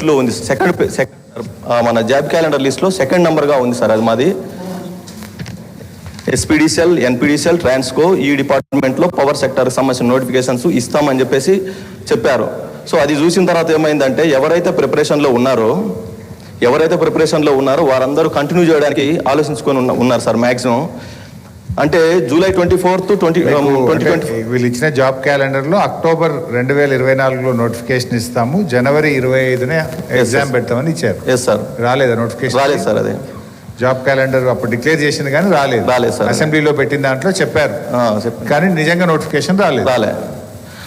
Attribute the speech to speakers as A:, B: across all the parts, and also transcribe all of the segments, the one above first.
A: లిస్ట్లో ఉంది, సెకండ్ మన జాబ్ క్యాలెండర్ లిస్ట్లో సెకండ్ నెంబర్గా ఉంది సార్. అది మాది ఎస్పీడీసీఎల్, ఎన్పీడీసీఎల్, ట్రాన్స్కో ఈ డిపార్ట్మెంట్లో పవర్ సెక్టార్కి సంబంధించిన నోటిఫికేషన్స్ ఇస్తామని చెప్పేసి చెప్పారు. సో అది చూసిన తర్వాత ఏమైందంటే ఎవరైతే ప్రిపరేషన్లో ఉన్నారో వారందరూ కంటిన్యూ చేయడానికి ఆలోచించుకొని ఉన్నారు సార్ మ్యాక్సిమం. అంటే జూలై 24th 2020
B: వీళ్ళు ఇచ్చిన జాబ్ క్యాలెండర్లో అక్టోబర్ 2024లో నోటిఫికేషన్ ఇస్తాము, జనవరి 25నే ఎగ్జామ్ పెడతామని ఇచ్చారు.
A: Yes sir.
B: రాలేదా నోటిఫికేషన్?
A: రాలేదు సార్. అదే
B: జాబ్ క్యాలెండర్ అప్పుడు డిక్లేర్ చేసింది కానీ రాలేదు
A: సార్.
B: అసెంబ్లీలో పెట్టిన దాంట్లో చెప్పారు కానీ నిజంగా నోటిఫికేషన్ రాలేదు.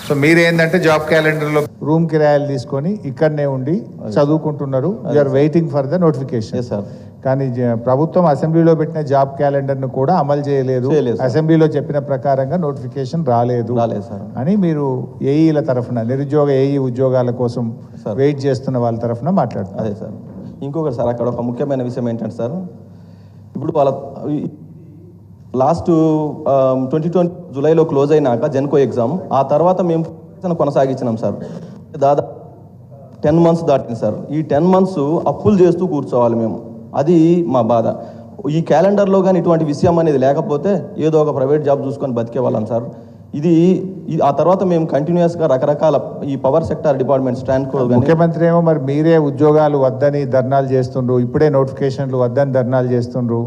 B: సో మీరు ఏంటంటే జాబ్ క్యాలెండర్లో రూమ్ కిరాయిలు తీసుకొని ఇక్కడనే ఉండి చదువుకుంటున్నారు, you're waiting for the notification. కానీ ప్రభుత్వం అసెంబ్లీలో పెట్టిన జాబ్ క్యాలెండర్ను కూడా అమలు చేయలేదు, అసెంబ్లీలో చెప్పిన ప్రకారంగా నోటిఫికేషన్ రాలేదు అని మీరు ఏఈల తరఫున, నిరుద్యోగ ఏఈ ఉద్యోగాల కోసం వెయిట్ చేస్తున్న వాళ్ళ తరఫున మాట్లాడుతున్నారు.
A: అదే సార్. ఇంకొకటి సార్, అక్కడ ఒక ముఖ్యమైన విషయం ఏంటంటే సార్, ఇప్పుడు వాళ్ళ లాస్ట్ 2020 జూలైలో క్లోజ్ అయినాక జెన్కో ఎగ్జామ్, ఆ తర్వాత మేము కొనసాగించినాం సార్. దాదాపు 10 months దాటింది సార్. ఈ 10 months అప్పులు చేస్తూ కూర్చోవాలి మేము, అది మా బాధ. ఈ క్యాలెండర్లో కానీ ఇటువంటి విషయం అనేది లేకపోతే ఏదో ఒక ప్రైవేట్ జాబ్ చూసుకొని బతికే వాళ్ళం సార్. ఇది ఆ తర్వాత మేము కంటిన్యూస్గా రకరకాల ఈ పవర్ సెక్టార్ డిపార్ట్మెంట్స్
B: ముఖ్యమంత్రి ఏమో మరి మీరే ఉద్యోగాలు వద్దని ధర్నాలు చేస్తుండ్రు, ఇప్పుడే నోటిఫికేషన్లు వద్దని ధర్నాలు చేస్తుండ్రు,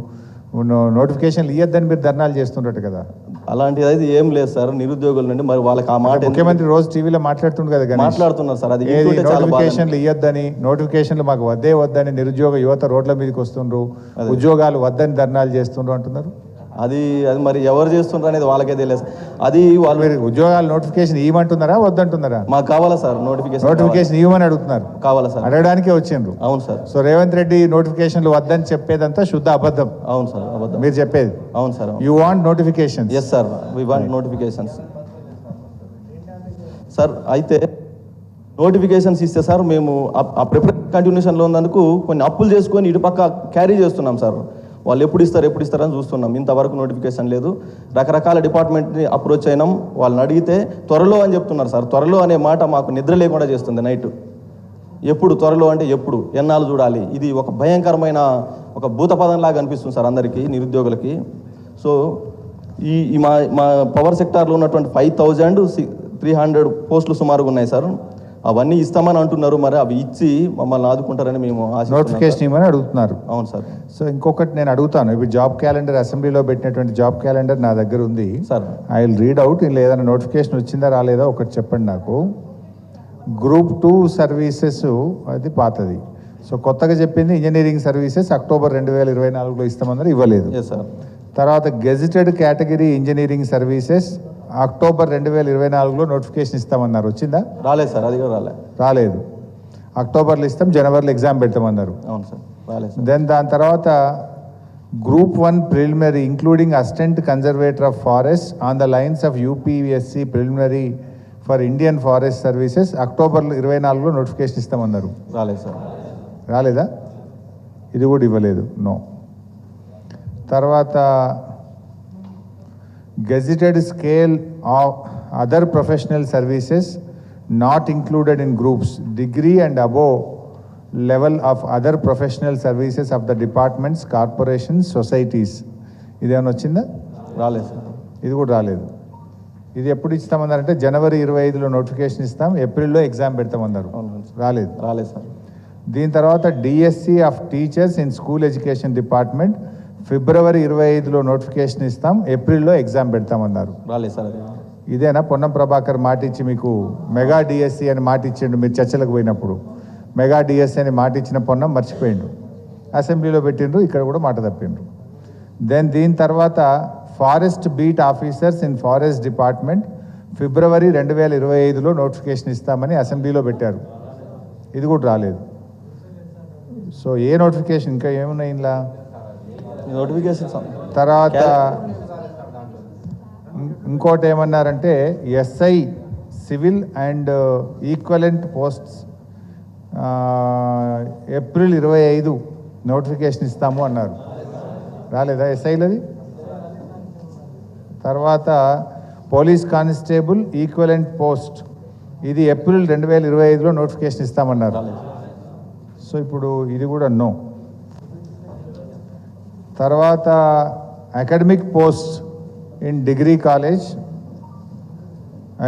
B: నోటిఫికేషన్లు ఇవ్వద్దని మీరు ధర్నాలు చేస్తుండట కదా.
A: అలాంటిది అయితే ఏం లేదు సార్. నిరుద్యోగుల నుండి మరి వాళ్ళకి ఆ మాట
B: ముఖ్యమంత్రి రోజు టీవీలో మాట్లాడుతుండ్రు కదా,
A: మాట్లాడుతున్నారు సార్. అది
B: నోటిఫికేషన్లు ఇవ్వద్దని, నోటిఫికేషన్లు మాకు వద్దని నిరుద్యోగ యువత రోడ్ల మీదకి వస్తుండ్రు, ఉద్యోగాలు వద్దని ధర్నాలు చేస్తుండ్రు అంటున్నారు.
A: అది మరి ఎవరు చేస్తుండ్రు అనేది వాళ్ళకే తెలియదు. అది వాళ్ళు
B: ఉద్యోగాలు నోటిఫికేషన్ ఇవ్వమంటున్నారా వద్దంటున్నారా?
A: మాకు కావాలా సార్
B: నోటిఫికేషన్ ఇవ్వమని అడుగుతున్నారు.
A: కావాలా సార్?
B: అడగడానికే వచ్చిండ్రు.
A: అవును సార్.
B: సో రేవంత్ రెడ్డి నోటిఫికేషన్లు వద్దని చెప్పేదంతా శుద్ధ అబద్ధం.
A: అవును సార్, అబద్ధం
B: మీరు చెప్పేది.
A: అవును sir.
B: You want notification?
A: Yes sir, we want notifications sir. అయితే నోటిఫికేషన్స్ ఇస్తే సార్ మేము ఆ ప్రిపరేషన్ కంటిన్యూషన్లో ఉన్నందుకు కొన్ని అప్పులు చేసుకొని ఇటుపక్క క్యారీ చేస్తున్నాం సార్. వాళ్ళు ఎప్పుడు ఇస్తారని చూస్తున్నాం. ఇంతవరకు నోటిఫికేషన్ లేదు. రకరకాల డిపార్ట్మెంట్ని అప్రోచ్ అయినాం, వాళ్ళని అడిగితే త్వరలో అని చెప్తున్నారు సార్. త్వరలో అనే మాట మాకు నిద్ర లేకుండా చేస్తుంది నైట్. ఎప్పుడు త్వరలో అంటే ఎప్పుడు, ఎన్నాళ్ళు చూడాలి? ఇది ఒక భయంకరమైన ఒక భూతపదంలాగా అనిపిస్తుంది సార్ అందరికీ, నిరుద్యోగులకి. సో ఈ మా పవర్ సెక్టార్లో ఉన్నటువంటి 5300 పోస్టులు సుమారుగా ఉన్నాయి సార్. అవన్నీ ఇస్తామని అంటున్నారు, మరి అవి ఇచ్చి మమ్మల్ని ఆదుకుంటారని మేము
B: నోటిఫికేషన్ ఇవ్వమని అడుగుతున్నారు.
A: అవును సార్.
B: సో ఇంకొకటి నేను అడుగుతాను, ఇప్పుడు జాబ్ క్యాలెండర్ అసెంబ్లీలో పెట్టినటువంటి జాబ్ క్యాలెండర్ నా దగ్గర ఉంది
A: sir.
B: I will read out. ఇలా ఏదైనా నోటిఫికేషన్ వచ్చిందా రాలేదా ఒకటి చెప్పండి నాకు. గ్రూప్ 2 సర్వీసెస్ అది పాతది. సో కొత్తగా చెప్పింది ఇంజనీరింగ్ సర్వీసెస్ అక్టోబర్ 2024లో ఇస్తామన్నారు, ఇవ్వలేదు. తర్వాత gazetted category engineering services October 2024లో నోటిఫికేషన్ ఇస్తామన్నారు, వచ్చిందా?
A: రాలేదు సార్. అది కూడా
B: రాలేదు. అక్టోబర్లో ఇస్తాం, జనవరిలో ఎగ్జామ్ పెడతామన్నారు.
A: అవును సార్, రాలేదు.
B: దెన్ దాని తర్వాత group 1 preliminary including assistant conservator of forest on the lines of UPSC preliminary for Indian forest services October 24లో నోటిఫికేషన్ ఇస్తామన్నారు.
A: రాలేదు సార్.
B: రాలేదా? ఇది కూడా ఇవ్వలేదు, నో. తర్వాత gazetted scale of other professional services not included in groups degree and above level of other professional services of the departments, corporations, societies. ఇదేమైనా వచ్చిందా?
A: రాలేదు సార్.
B: ఇది కూడా రాలేదు. ఇది ఎప్పుడు ఇస్తామన్నారంటే జనవరి 25లో నోటిఫికేషన్ ఇస్తాం, ఏప్రిల్లో ఎగ్జామ్ పెడతామన్నారు. రాలేదు.
A: సార్.
B: దీని తర్వాత DSC of teachers in school education department February 25లో నోటిఫికేషన్ ఇస్తాం, ఏప్రిల్లో ఎగ్జామ్ పెడతామన్నారు.
A: రాలేదు సార్.
B: ఇదేనా పొన్నం ప్రభాకర్ మాటిచ్చి మీకు మెగా డిఎస్సి అని మాటిచ్చిండు, మీరు చర్చలకు పోయినప్పుడు మెగా డిఎస్సి అని మాటిచ్చిన పొన్నం మర్చిపోయిండు, అసెంబ్లీలో పెట్టిండ్రు, ఇక్కడ కూడా మాట తప్పిండ్రు. దీని తర్వాత forest beat officers in forest department February 2025లో నోటిఫికేషన్ ఇస్తామని అసెంబ్లీలో పెట్టారు, ఇది కూడా రాలేదు. సో ఏ నోటిఫికేషన్ ఇంకా ఏమున్నాయి ఇలా
A: నోటిఫికేషన్?
B: తర్వాత ఇంకోటి ఏమన్నారంటే SI civil and equivalent posts April 25 notification ఇస్తాము అన్నారు, రాలేదా ఎస్ఐలది? తర్వాత పోలీస్ కానిస్టేబుల్ ఈక్వలెంట్ పోస్ట్ ఇది ఏప్రిల్ 2025లో నోటిఫికేషన్ ఇస్తామన్నారు, సో ఇప్పుడు ఇది కూడా నో. తర్వాత academic post in degree college,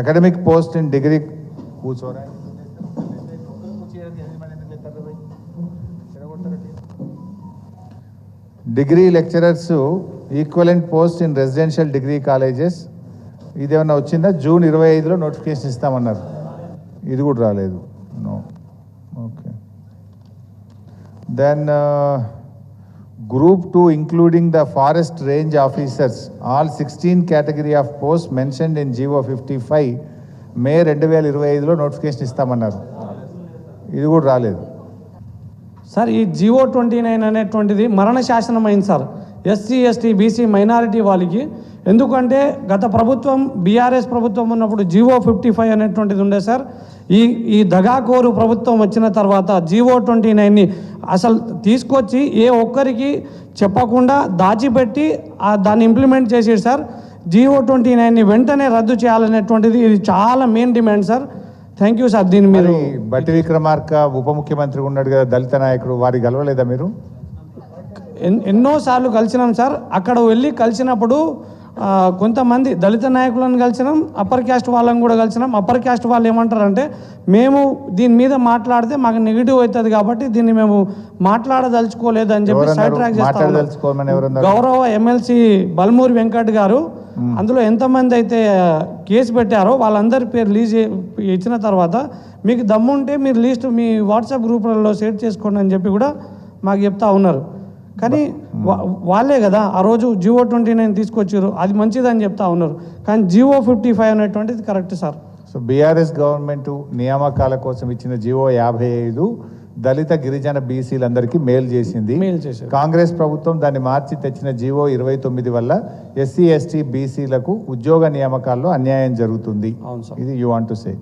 B: academic post in degree కూర్చోరా degree lecturers equivalent post in residential degree colleges, ఇదేమన్నా వచ్చిందా? జూన్ 25లో నోటిఫికేషన్ ఇస్తామన్నారు, ఇది కూడా రాలేదు. No. Okay. Then group 2 including the forest range officers, all 16 category of post mentioned in GO 55 May 2025లో notification ఇస్తామన్నారు, ఇది కూడా రాలేదు.
C: సార్ ఈ జీవో 29 అనేటువంటిది మరణ శాసనం అయింది sir SC ST BC minority వాళ్ళకి. ఎందుకంటే గత ప్రభుత్వం బీఆర్ఎస్ ప్రభుత్వం ఉన్నప్పుడు జీవో 55 అనేటువంటిది ఉండే సార్. ఈ దగాకోరు ప్రభుత్వం వచ్చిన తర్వాత జీవో 29ని అసలు తీసుకొచ్చి ఏ ఒక్కరికి చెప్పకుండా దాచిపెట్టి దాన్ని ఇంప్లిమెంట్ చేసేది సార్. జీవో 29ని వెంటనే రద్దు చేయాలనేటువంటిది ఇది చాలా main demand sir. Thank you sir. దీన్ని మీరు
B: బట్టి విక్రమార్క ఉప ముఖ్యమంత్రి ఉన్నాడు కదా, దళిత నాయకుడు, వారికి కలవలేదా మీరు?
C: ఎన్నోసార్లు కలిసినాం సార్. అక్కడ వెళ్ళి కలిసినప్పుడు కొంతమంది దళిత నాయకులను కలిసినాం, అప్పర్ క్యాస్ట్ వాళ్ళని కూడా కలిసినాం. అప్పర్ క్యాస్ట్ వాళ్ళు ఏమంటారంటే, మేము దీని మీద మాట్లాడితే మాకు నెగిటివ్ అవుతుంది కాబట్టి దీన్ని మేము మాట్లాడదలుచుకోలేదు అని చెప్పి సైడ్ ట్రాక్ చేస్తాం. గౌరవ ఎమ్మెల్సీ బల్మూరి వెంకట్ గారు అందులో ఎంతమంది అయితే కేసు పెట్టారో వాళ్ళందరి పేరు రిలీజ్ ఇచ్చిన తర్వాత మీకు దమ్ముంటే మీరు లిస్ట్ మీ వాట్సాప్ గ్రూపులలో షేర్ చేసుకోండి అని చెప్పి కూడా మాకు చెప్తా ఉన్నారు. కానీ వాళ్ళే కదా ఆ రోజు జీవో 29 తీసుకొచ్చారు, అది మంచిదని చెప్తా ఉన్నారు. కానీ జీవో 55 అనేటువంటిది correct sir.
B: So BRS government నియామకాల కోసం ఇచ్చిన జీవో 55 దళిత గిరిజన బీసీలందరికీ మేలు చేసింది. కాంగ్రెస్ ప్రభుత్వం దాన్ని మార్చి తెచ్చిన జీవో 29 వల్ల ఎస్సీ ఎస్టీ బీసీలకు ఉద్యోగ నియామకాల్లో అన్యాయం జరుగుతుంది. ఇది యూ వాంట్ టు సే?